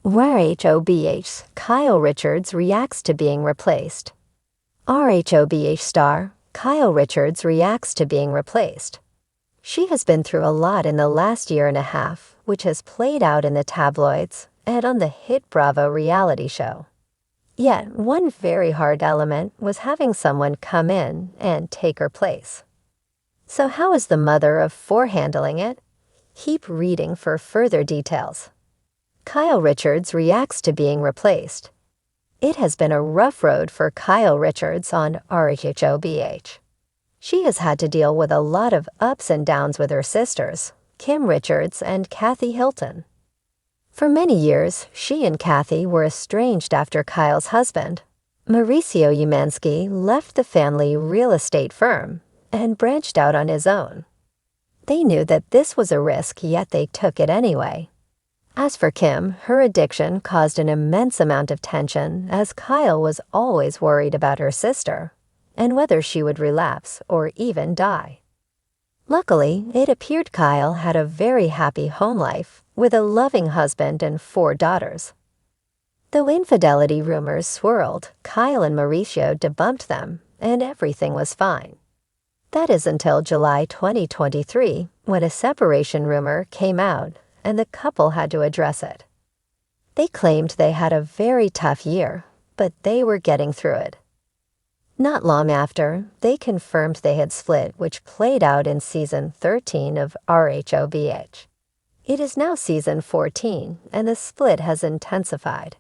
RHOBH, Kyle Richards reacts to being replaced. RHOBH star, Kyle Richards reacts to being replaced. She has been through a lot in the last year and a half, which has played out in the tabloids and on the hit Bravo reality show. Yet, one very hard element was having someone come in and take her place. So how is the mother of four handling it? Keep reading for further details. Kyle Richards reacts to being replaced. It has been a rough road for Kyle Richards on RHOBH. She has had to deal with a lot of ups and downs with her sisters, Kim Richards and Kathy Hilton. For many years, she and Kathy were estranged after Kyle's husband, Mauricio Umansky, left the family real estate firm and branched out on his own. They knew that this was a risk, yet they took it anyway. As for Kim, her addiction caused an immense amount of tension as Kyle was always worried about her sister and whether she would relapse or even die. Luckily, it appeared Kyle had a very happy home life with a loving husband and 4 daughters. Though infidelity rumors swirled, Kyle and Mauricio debunked them and everything was fine. That is until July 2023, when a separation rumor came out and the couple had to address it. They claimed they had a very tough year, but they were getting through it. Not long after, they confirmed they had split, which played out in season 13 of RHOBH. It is now season 14, and the split has intensified.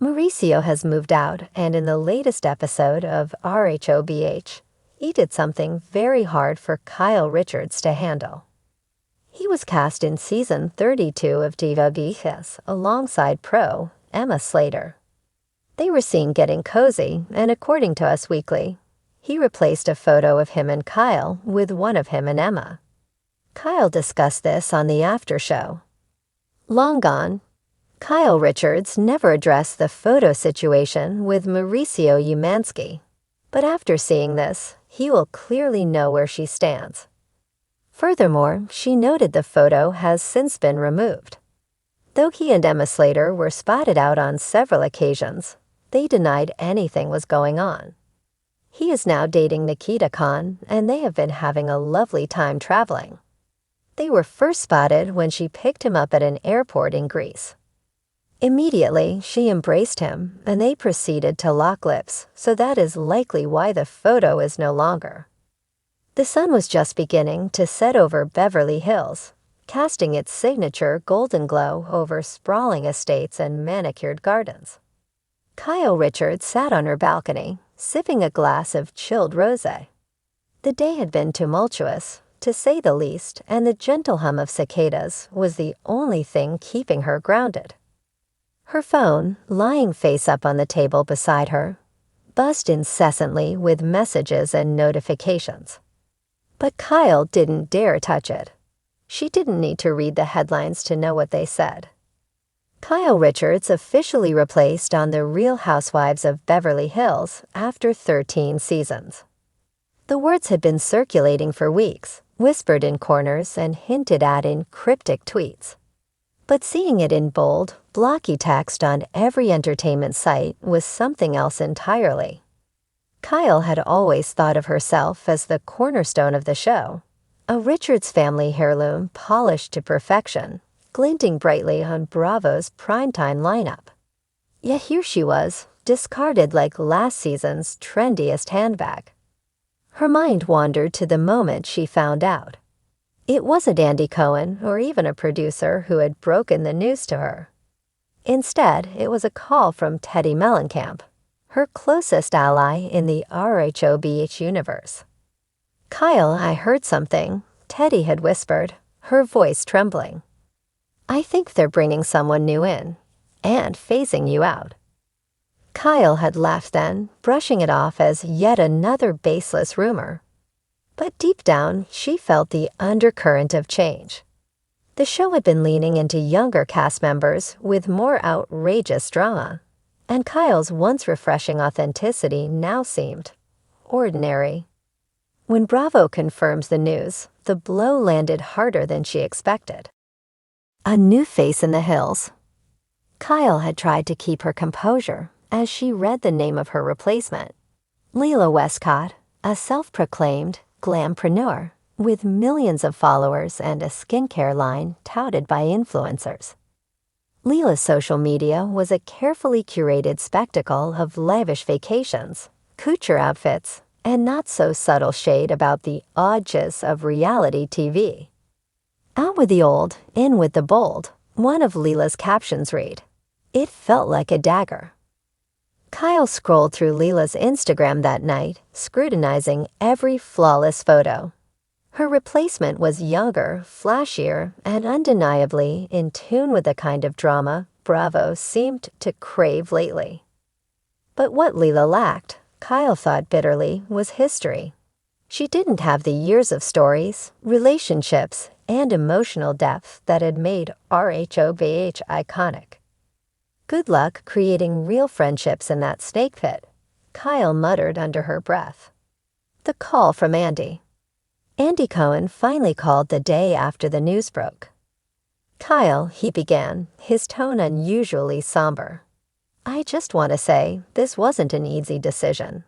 Mauricio has moved out, and in the latest episode of RHOBH, he did something very hard for Kyle Richards to handle. He was cast in season 32 of Diva Vijas alongside pro Emma Slater. They were seen getting cozy, and according to Us Weekly, he replaced a photo of him and Kyle with one of him and Emma. Kyle discussed this on the after show. Long gone, Kyle Richards never addressed the photo situation with Mauricio Umansky, but after seeing this, he will clearly know where she stands. Furthermore, she noted the photo has since been removed. Though he and Emma Slater were spotted out on several occasions, they denied anything was going on. He is now dating Nikita Khan, and they have been having a lovely time traveling. They were first spotted when she picked him up at an airport in Greece. Immediately, she embraced him, and they proceeded to lock lips, so that is likely why the photo is no longer. The sun was just beginning to set over Beverly Hills, casting its signature golden glow over sprawling estates and manicured gardens. Kyle Richards sat on her balcony, sipping a glass of chilled rosé. The day had been tumultuous, to say the least, and the gentle hum of cicadas was the only thing keeping her grounded. Her phone, lying face up on the table beside her, buzzed incessantly with messages and notifications. But Kyle didn't dare touch it. She didn't need to read the headlines to know what they said. Kyle Richards officially replaced on The Real Housewives of Beverly Hills after 13 seasons. The words had been circulating for weeks, whispered in corners and hinted at in cryptic tweets. But seeing it in bold, blocky text on every entertainment site was something else entirely. Kyle had always thought of herself as the cornerstone of the show, a Richards family heirloom polished to perfection, glinting brightly on Bravo's primetime lineup. Yet here she was, discarded like last season's trendiest handbag. Her mind wandered to the moment she found out. It wasn't Andy Cohen or even a producer who had broken the news to her. Instead, it was a call from Teddy Mellencamp, her closest ally in the RHOBH universe. "Kyle, I heard something," Teddy had whispered, her voice trembling. "I think they're bringing someone new in, and phasing you out." Kyle had laughed then, brushing it off as yet another baseless rumor. But deep down, she felt the undercurrent of change. The show had been leaning into younger cast members with more outrageous drama, and Kyle's once refreshing authenticity now seemed ordinary. When Bravo confirms the news, the blow landed harder than she expected. A new face in the hills. Kyle had tried to keep her composure as she read the name of her replacement. Leela Westcott, a self-proclaimed glampreneur with millions of followers and a skincare line touted by influencers. Leela's social media was a carefully curated spectacle of lavish vacations, couture outfits, and not-so-subtle shade about the odges of reality TV. Out with the old, in with the bold, one of Leela's captions read. It felt like a dagger. Kyle scrolled through Leela's Instagram that night, scrutinizing every flawless photo. Her replacement was younger, flashier, and undeniably in tune with the kind of drama Bravo seemed to crave lately. But what Leela lacked, Kyle thought bitterly, was history. She didn't have the years of stories, relationships, and emotional depth that had made RHOBH iconic. Good luck creating real friendships in that snake pit, Kyle muttered under her breath. The call from Andy. Andy Cohen finally called the day after the news broke. Kyle, he began, his tone unusually somber. I just want to say, this wasn't an easy decision.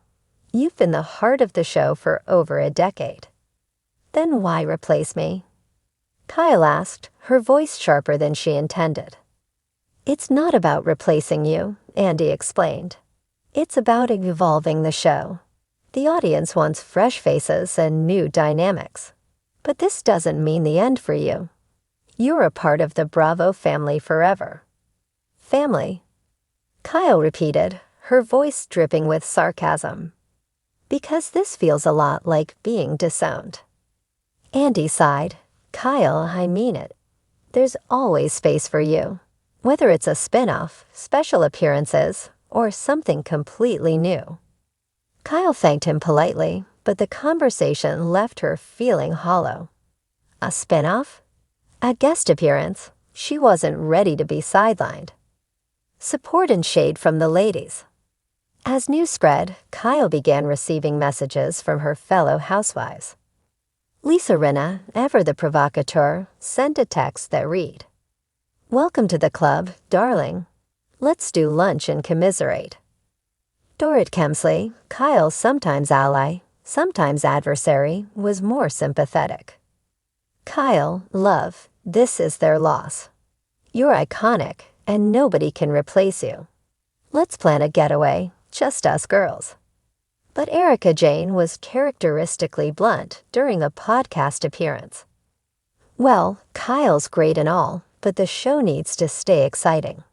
You've been the heart of the show for over a decade. Then why replace me? Kyle asked, her voice sharper than she intended. It's not about replacing you, Andy explained. It's about evolving the show. The audience wants fresh faces and new dynamics. But this doesn't mean the end for you. You're a part of the Bravo family forever. Family? Kyle repeated, her voice dripping with sarcasm. Because this feels a lot like being disowned. Andy sighed. Kyle, I mean it. There's always space for you. Whether it's a spin-off, special appearances, or something completely new. Kyle thanked him politely, but the conversation left her feeling hollow. A spin-off? A guest appearance? She wasn't ready to be sidelined. Support and shade from the ladies. As news spread, Kyle began receiving messages from her fellow housewives. Lisa Rinna, ever the provocateur, sent a text that read, Welcome to the club, darling. Let's do lunch and commiserate. Dorrit Kemsley, Kyle's sometimes ally, sometimes adversary, was more sympathetic. Kyle, love, this is their loss. You're iconic, and nobody can replace you. Let's plan a getaway, just us girls. But Erica Jane was characteristically blunt during a podcast appearance. Well, Kyle's great and all, but the show needs to stay exciting.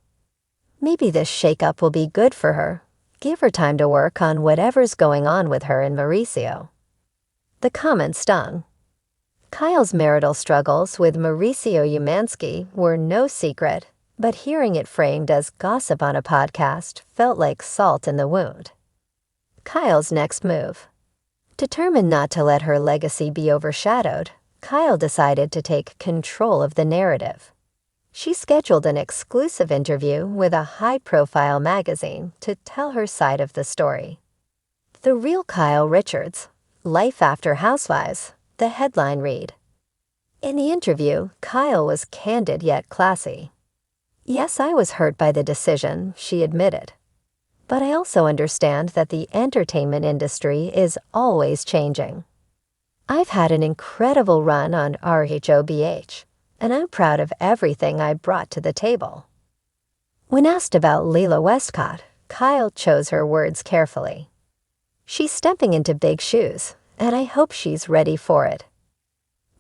Maybe this shakeup will be good for her. Give her time to work on whatever's going on with her and Mauricio. The comment stung. Kyle's marital struggles with Mauricio Umansky were no secret, but hearing it framed as gossip on a podcast felt like salt in the wound. Kyle's next move. Determined not to let her legacy be overshadowed, Kyle decided to take control of the narrative. She scheduled an exclusive interview with a high-profile magazine to tell her side of the story. The Real Kyle Richards, Life After Housewives, the headline read. In the interview, Kyle was candid yet classy. Yes, I was hurt by the decision, she admitted. But I also understand that the entertainment industry is always changing. I've had an incredible run on RHOBH. And I'm proud of everything I brought to the table. When asked about Leela Westcott, Kyle chose her words carefully. She's stepping into big shoes, and I hope she's ready for it.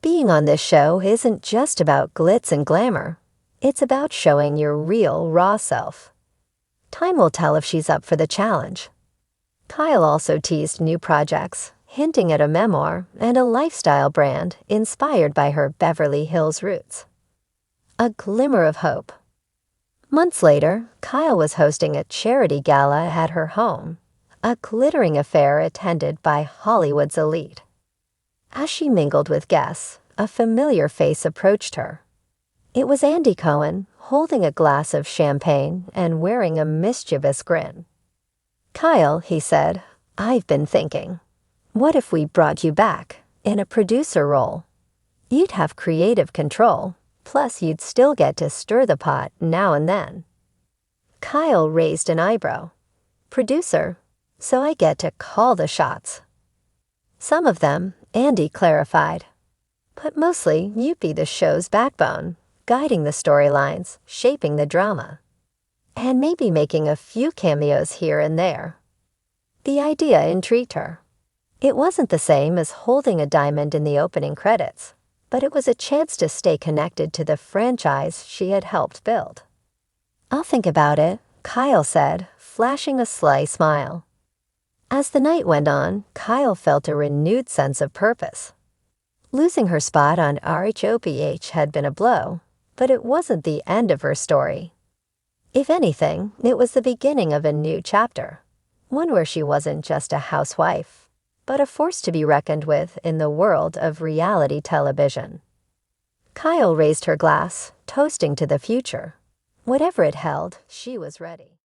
Being on this show isn't just about glitz and glamour. It's about showing your real, raw self. Time will tell if she's up for the challenge. Kyle also teased new projects, hinting at a memoir and a lifestyle brand inspired by her Beverly Hills roots. A glimmer of hope. Months later, Kyle was hosting a charity gala at her home, a glittering affair attended by Hollywood's elite. As she mingled with guests, a familiar face approached her. It was Andy Cohen, holding a glass of champagne and wearing a mischievous grin. Kyle, he said, I've been thinking. What if we brought you back, in a producer role? You'd have creative control, plus you'd still get to stir the pot now and then. Kyle raised an eyebrow. Producer, so I get to call the shots. Some of them, Andy clarified. But mostly, you'd be the show's backbone, guiding the storylines, shaping the drama, and maybe making a few cameos here and there. The idea intrigued her. It wasn't the same as holding a diamond in the opening credits, but it was a chance to stay connected to the franchise she had helped build. I'll think about it, Kyle said, flashing a sly smile. As the night went on, Kyle felt a renewed sense of purpose. Losing her spot on RHOPH had been a blow, but it wasn't the end of her story. If anything, it was the beginning of a new chapter, one where she wasn't just a housewife, but a force to be reckoned with in the world of reality television. Kyle raised her glass, toasting to the future. Whatever it held, she was ready.